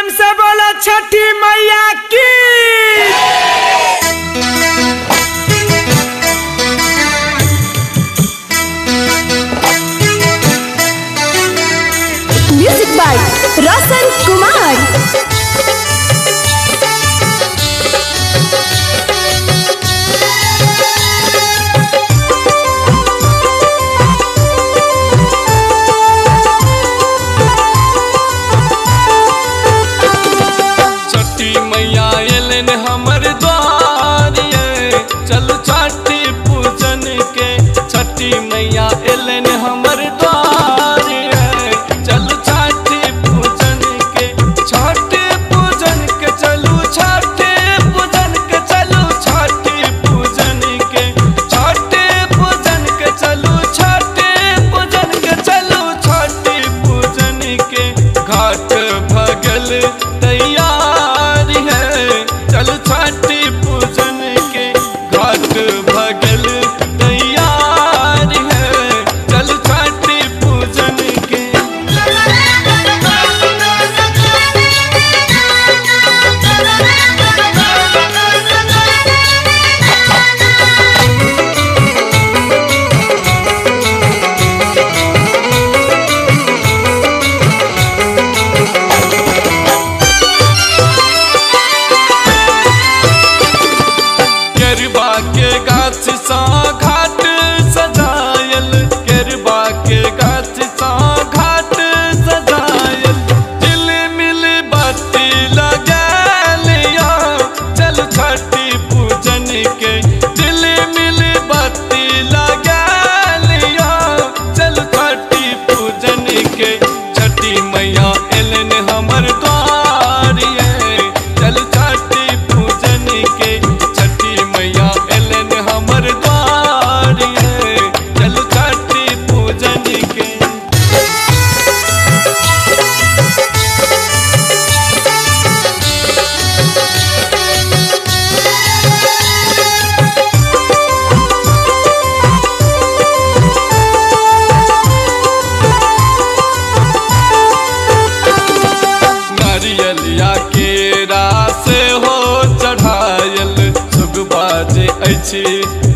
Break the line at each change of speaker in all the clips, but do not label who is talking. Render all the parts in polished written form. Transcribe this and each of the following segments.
प्रेम से बोलो छठी मैया की।
Music by Roshan Kumar.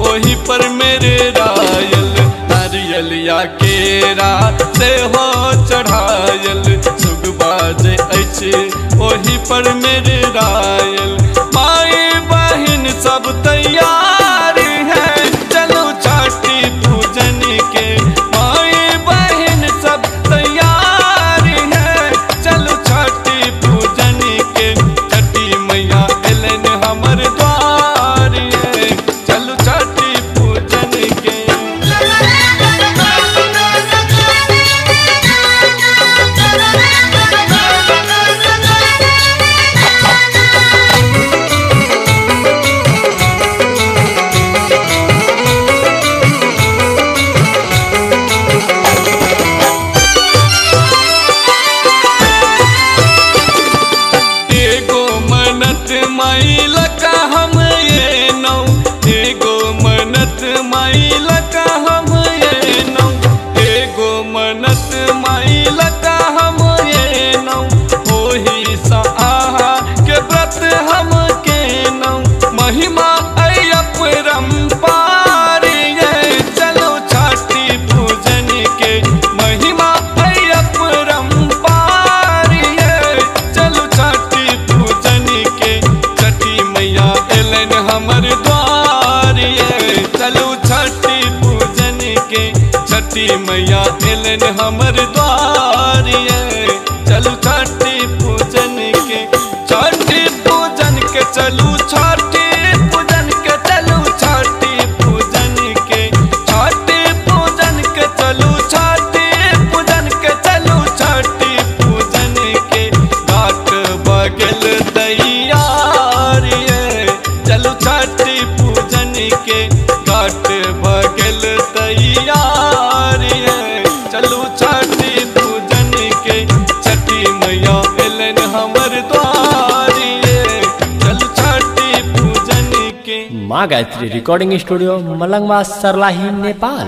ओही पर मेरे रायल नारियलिया के रात से हो चढ़ायल सुग बाजे अच्छे ओही पर मेरे रायल। माई बहन सब तैयार है चलो छठी पूजन के। माई बहन सब तैयार है चलो छठी पूजन के। छठी मैया एलन हमर द्वार है चलो छठी पूजन के। माई लका हम ये नौ एगो मनत माई लका हम ये नौ एगो मनत माई लका हम ये नौ ओही सा आहा के व्रत हम के नौ महिमा अपरंपार ये चलो छठी पूजन के। महिमा अपरंपार ये चलो छठी पूजन के। हमर द्वार ये चलो छठी पूजन के। छठी मैया एलन हमर द्वार ये चलो छठी पूजन के। छठी पूजन के चलू छठी पूजन के चलू छठी पूजन के। छठी पूजन के चलू छठी पूजन के चलू छठी पूजन के। घाट बगल तैयार ये चलो छठी पूजन के। घाट बगल तैयार है चलो छठी पूजन के। छठी मैया एलन हमर द्वार ये चलो छठी पूजन के।
माँ गायत्री रिकॉर्डिंग स्टूडियो मलंगवा सरलाही नेपाल।